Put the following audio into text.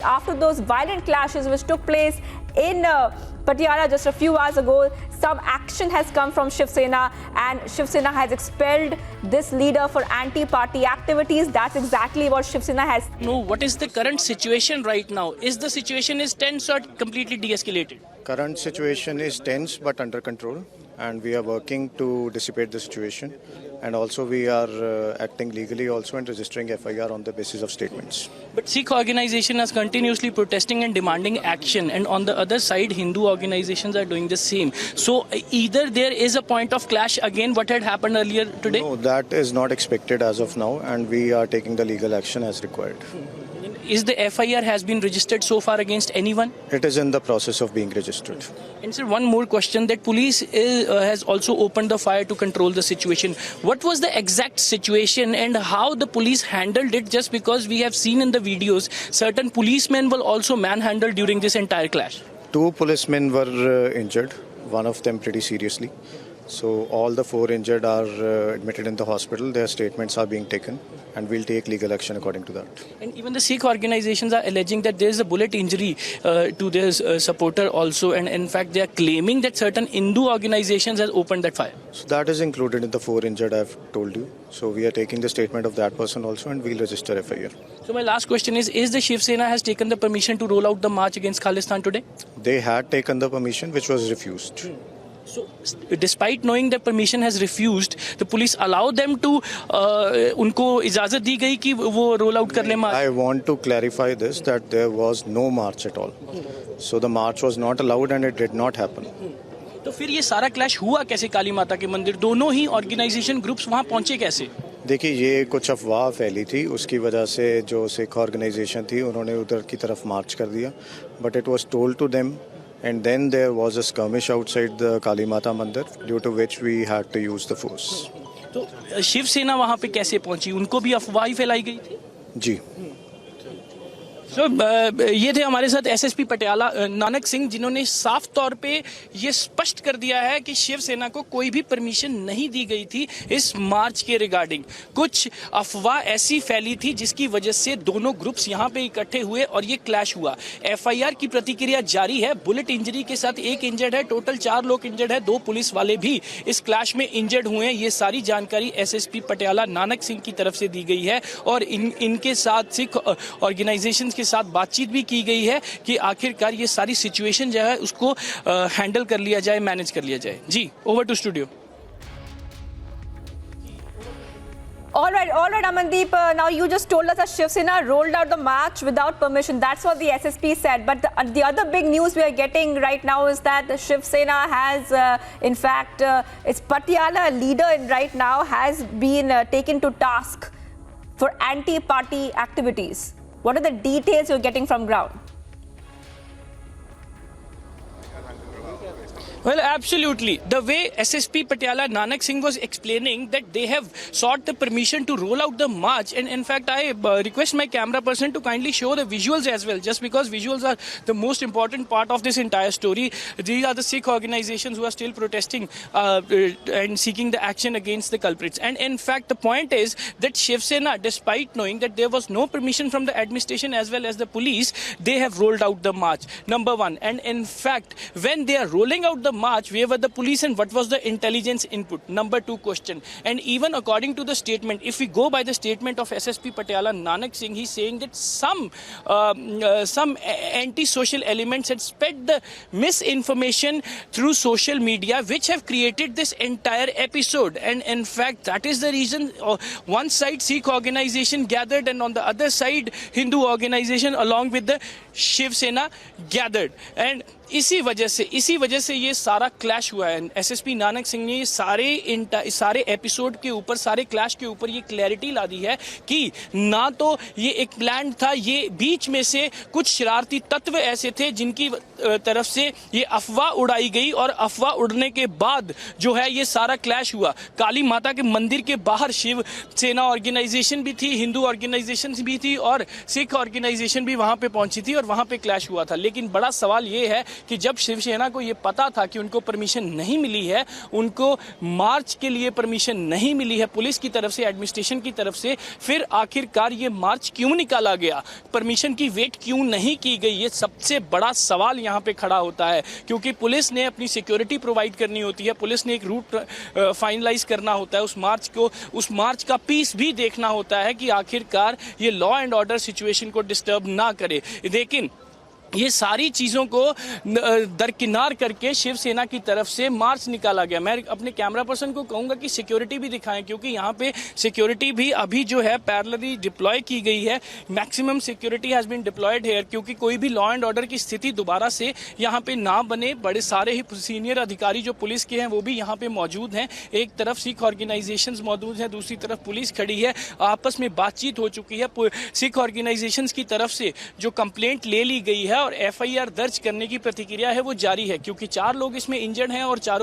After those violent clashes which took place in Patiala just a few hours ago, some action has come from Shiv Sena, and Shiv Sena has expelled this leader for anti-party activities. That's exactly what Shiv Sena has. No, what is the current situation right now? Is the situation is tense or completely de-escalated? Current situation is tense but under control, and we are working to dissipate the situation. And also we are acting legally also and registering FIR on the basis of statements. But Sikh organization is continuously protesting and demanding action, and on the other side Hindu organizations are doing the same. So either there is a point of clash again what had happened earlier today? No, that is not expected as of now, and we are taking the legal action as required. Is the FIR has been registered so far against anyone? It is in the process of being registered. And sir, one more question, that police has also opened the fire to control the situation. What was the exact situation and how the police handled it? Just because we have seen in the videos, certain policemen were also manhandled during this entire clash. 2 policemen were injured, one of them pretty seriously. So all the 4 injured are admitted in the hospital. Their statements are being taken, and we'll take legal action according to that. And even the Sikh organizations are alleging that there is a bullet injury to their supporter also, and in fact they are claiming that certain Hindu organizations has opened that fire. So that is included in the 4 injured I've told you. So we are taking the statement of that person also, and we'll register FIR. So my last question is the Shiv Sena has taken the permission to roll out the march against Khalistan today? They had taken the permission, which was refused. So, despite knowing that permission has refused, the police allow them to उनको इजाजत दी गई कि वो roll out कर ले march. I want to clarify this, that there was no march at all. So the march was not allowed and it did not happen. तो फिर ये सारा क्लैश हुआ कैसे काली माता के मंदिर? दोनों ही ऑर्गेनाइजेशन ग्रुप्स वहाँ पहुँचे कैसे? देखिए, ये कुछ अफवाह फैली थी, उसकी वजह से जो सिख ऑर्गेनाइजेशन थी उन्होंने उधर की तरफ मार्च कर दिया. But it was told to them, and then there was a skirmish outside the Kali Mata Mandir, due to which we had to use the force. तो शिव सेना वहाँ पे कैसे पहुँची? उनको भी अफवाह ही फैलाई गई थी? जी. So, ये थे हमारे साथ एसएसपी पटियाला नानक सिंह, जिन्होंने साफ तौर पे ये स्पष्ट कर दिया है कि शिव सेना को कोई भी परमिशन नहीं दी गई थी इस मार्च के रिगार्डिंग. कुछ अफवाह ऐसी फैली थी जिसकी वजह से दोनों ग्रुप्स यहाँ पे इकट्ठे हुए और ये क्लैश हुआ. एफआईआर की प्रतिक्रिया जारी है. बुलेट इंजरी के साथ 1 इंजर्ड है, टोटल 4 लोग इंजर्ड है, 2 पुलिस वाले भी इस क्लैश में इंजर्ड हुए हैं. ये सारी जानकारी एसएसपी पटियाला नानक सिंह की तरफ से दी गई है और इनके साथ सिख ऑर्गेनाइजेशन के साथ बातचीत भी की गई है कि आखिरकार ये सारी सिचुएशन जो है उसको हैंडल कर लिया जाए, मैनेज कर लिया जाए. जी, over to studio. All right, Amandeep. Now you just told us that Shiv Sena rolled out the march without permission. That's what the SSP said. But the other big news we are getting right now is that the Shiv Sena has, in fact, its Patiala leader right now has been taken to task for anti-party activities. What are the details you're getting from ground? Well, absolutely. The way SSP Patiala Nanak Singh was explaining that they have sought the permission to roll out the march, and in fact I request my camera person to kindly show the visuals as well, just because visuals are the most important part of this entire story. These are the Sikh organizations who are still protesting and seeking the action against the culprits. And in fact the point is that Shiv Sena, despite knowing that there was no permission from the administration as well as the police, they have rolled out the march, number one. And in fact, when they are rolling out the march, where were the police and what was the intelligence input? Number 2 question. And even according to the statement, if we go by the statement of SSP Patiala Nanak Singh, he's saying that some anti-social elements had spread the misinformation through social media, which have created this entire episode. And in fact, that is the reason one side Sikh organization gathered and on the other side Hindu organization along with the Shiv Sena gathered. And इसी वजह से ये सारा clash हुआ है. SSP Nanak Singh ने ये सारे एपिसोड के ऊपर, सारे क्लैश के ऊपर ये क्लैरिटी ला दी है कि ना तो ये एक प्लान था, ये बीच में से कुछ शरारती तत्व ऐसे थे जिनकी तरफ से ये अफवाह उड़ाई गई और अफवाह उड़ने के बाद जो है ये सारा क्लैश हुआ. काली माता के मंदिर के बाहर शिव सेना ऑर्गेनाइजेशन भी थी, हिंदू ऑर्गेनाइजेशन भी थी और सिख ऑर्गेनाइजेशन भी वहां पे पहुंची थी और वहां पे क्लैश हुआ था. लेकिन बड़ा सवाल ये है कि जब शिवसेना को ये पता था कि उनको परमिशन नहीं मिली है, उनको मार्च के लिए परमिशन नहीं मिली है पुलिस की तरफ से, एडमिनिस्ट्रेशन की तरफ से, फिर आखिरकार ये मार्च क्यों निकाला गया, परमिशन की वेट क्यों नहीं की गई, ये सबसे बड़ा सवाल यहाँ पे खड़ा होता है। क्योंकि पुलिस ने अपनी सिक्योरिटी प्रोवाइड करनी होती है, पुलिस ने एक रूट फाइनलाइज करना होता है, उस मार्च का पीस भी देखना होता है कि आखिरकार ये लॉ एंड ऑर्डर सिचुएशन को डिस्टर्ब ना करे। लेकिन ये सारी चीज़ों को दरकिनार करके शिवसेना की तरफ से मार्च निकाला गया। मैं अपने कैमरा पर्सन को कहूँगा कि सिक्योरिटी भी दिखाएं, क्योंकि यहाँ पे सिक्योरिटी भी अभी जो है पैरेलली डिप्लॉय की गई है। Maximum security has been deployed here, क्योंकि कोई भी लॉ एंड ऑर्डर की स्थिति दोबारा से यहाँ पे ना बने। बड़े सारे ही सीनियर अधिकारी जो पुलिस के हैं वो भी यहाँ पे मौजूद हैं। एक तरफ सिख ऑर्गेनाइजेशंस मौजूद हैं, दूसरी तरफ पुलिस खड़ी है, आपस में बातचीत हो चुकी है। सिख ऑर्गेनाइजेशंस की तरफ से जो कंप्लेंट ले ली गई है और एफआईआर दर्ज करने की प्रतिक्रिया है वो जारी है, क्योंकि 4 लोग इसमें इंजर्ड हैं और चारों